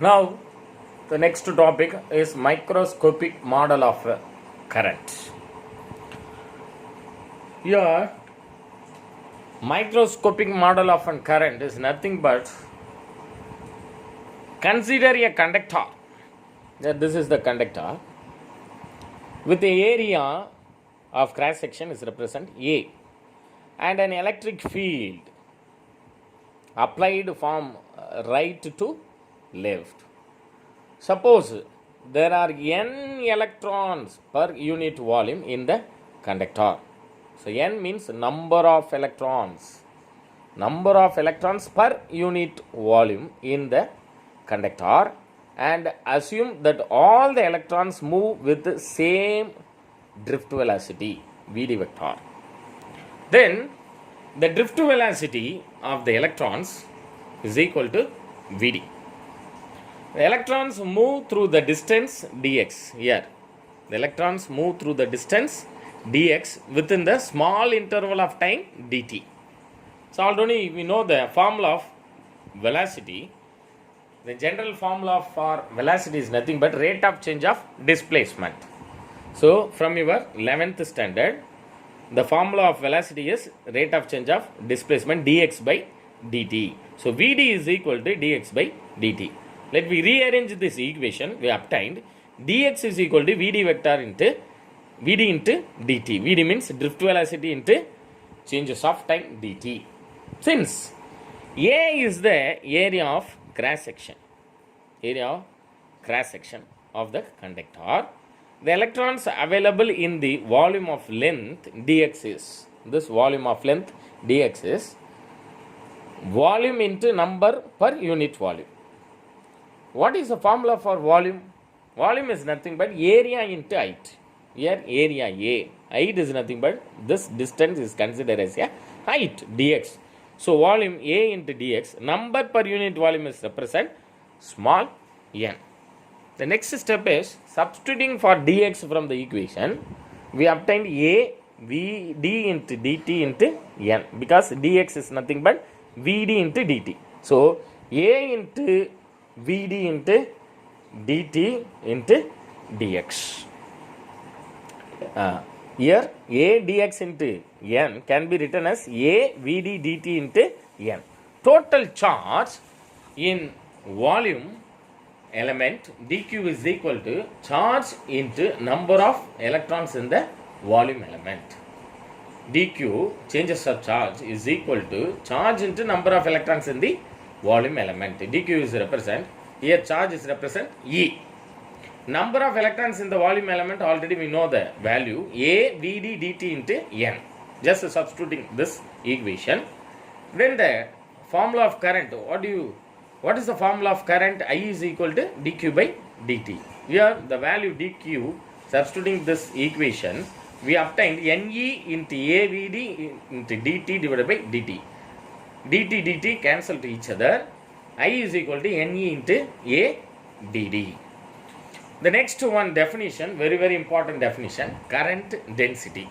Now, the next topic is microscopic model of current. Here, microscopic model of a current is nothing but consider a conductor. This is the conductor with the area of cross section is represent A and an electric field applied from right to left. Suppose there are n electrons per unit volume in the conductor. So n means number of electrons per unit volume in the conductor, and assume that all the electrons move with the same drift velocity Vd vector. Then the drift velocity of the electrons is equal to Vd. The electrons move through the distance dx here. The electrons move through the distance dx within the small interval of time dt. So already we know the formula of velocity. The general formula for velocity is nothing but rate of change of displacement. So from your 11th standard, the formula of velocity is rate of change of displacement dx by dt. So Vd is equal to dx by dt. Let me rearrange this equation. We obtained dx is equal to Vd vector into Vd into dt. Vd means drift velocity into changes of time dt. Since A is the area of cross section of the conductor, the electrons available in the volume of length dx is, this volume of length dx is volume into number per unit volume. What is the formula for volume? Volume is nothing but area into height. Here area A, height is nothing but this distance is considered as a height dx. So volume A into dx, number per unit volume is represent small n. The next step is substituting for dx from the equation. We obtained A Vd into dt into n, because dx is nothing but Vd into dt. So A into Vd into dt into dx. Here A dx into n can be written as A Vd dt into n. Total charge in volume element dq is equal to charge into number of electrons in the volume element. dq, changes of charge, is equal to charge into number of electrons in the volume element. dq is represent, here charge is represent E. Number of electrons in the volume element, already we know the value A Vd dt into n. Just substituting this equation. Then the formula of current, what is the formula of current? I is equal to dq by dt. Here the value dq, substituting this equation, we obtained Ne into AVd into dt divided by dt. dt cancel to each other. I is equal to Ne into A dd. The next one definition, very important definition, current density.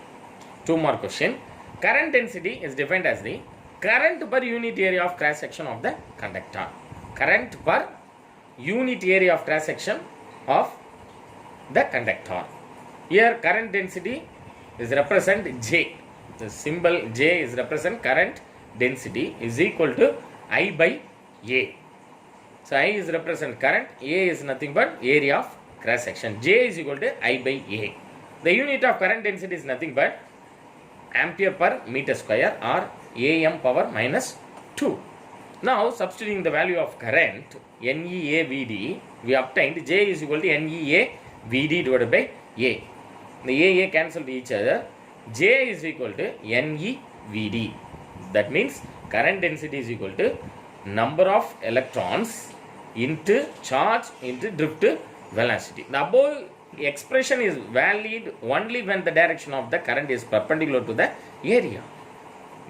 Two more question. Current density is defined as the current per unit area of cross section of the conductor. Current per unit area of cross section of the conductor. Here current density is represent J. The symbol J is represent current density is equal to I by A. So I is represent current, A is nothing but area of cross section. J is equal to I by A. The unit of current density is nothing but ampere per meter square or am power minus 2. Now substituting the value of current NeAVd, we obtained J is equal to NeAVd divided by A. The A cancel to each other. J is equal to NeVd. That means current density is equal to number of electrons into charge into drift velocity. The above expression is valid only when the direction of the current is perpendicular to the area.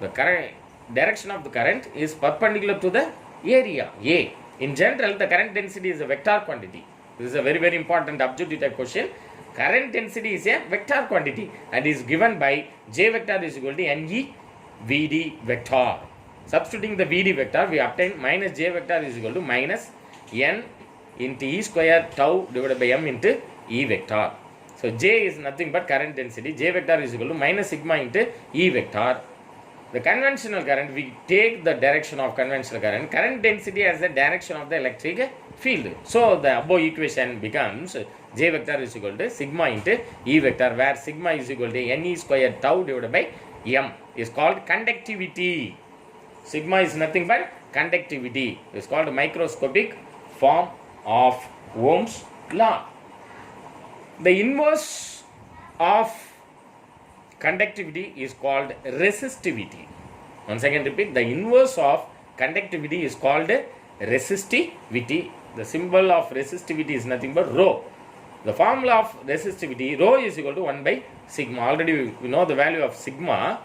The current direction of the current is perpendicular to the area A. In general, the current density is a vector quantity. This is a very important objective type question. Current density is a vector quantity and is given by J vector is equal to NeVd vector. Substituting the Vd vector, we obtain minus J vector is equal to minus N into E square tau divided by M into E vector. So J is nothing but current density. J vector is equal to minus sigma into E vector. The conventional current, we take the direction of conventional current. Current density as the direction of the electric field. So the above equation becomes J vector is equal to sigma into E vector, where sigma is equal to NE square tau divided by M is called conductivity. Sigma is nothing but conductivity. It is called microscopic form of Ohm's law. The inverse of conductivity is called resistivity. Once again repeat, the inverse of conductivity is called resistivity. The symbol of resistivity is nothing but rho. The formula of resistivity, rho is equal to 1 by sigma. Already we know the value of sigma.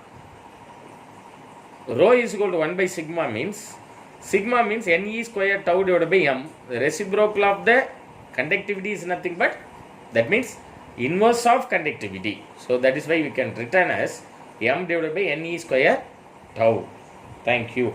Rho is equal to 1 by sigma means Ne square tau divided by M. The reciprocal of the conductivity is nothing but, that means inverse of conductivity. So that is why we can written as M divided by Ne square tau. Thank you.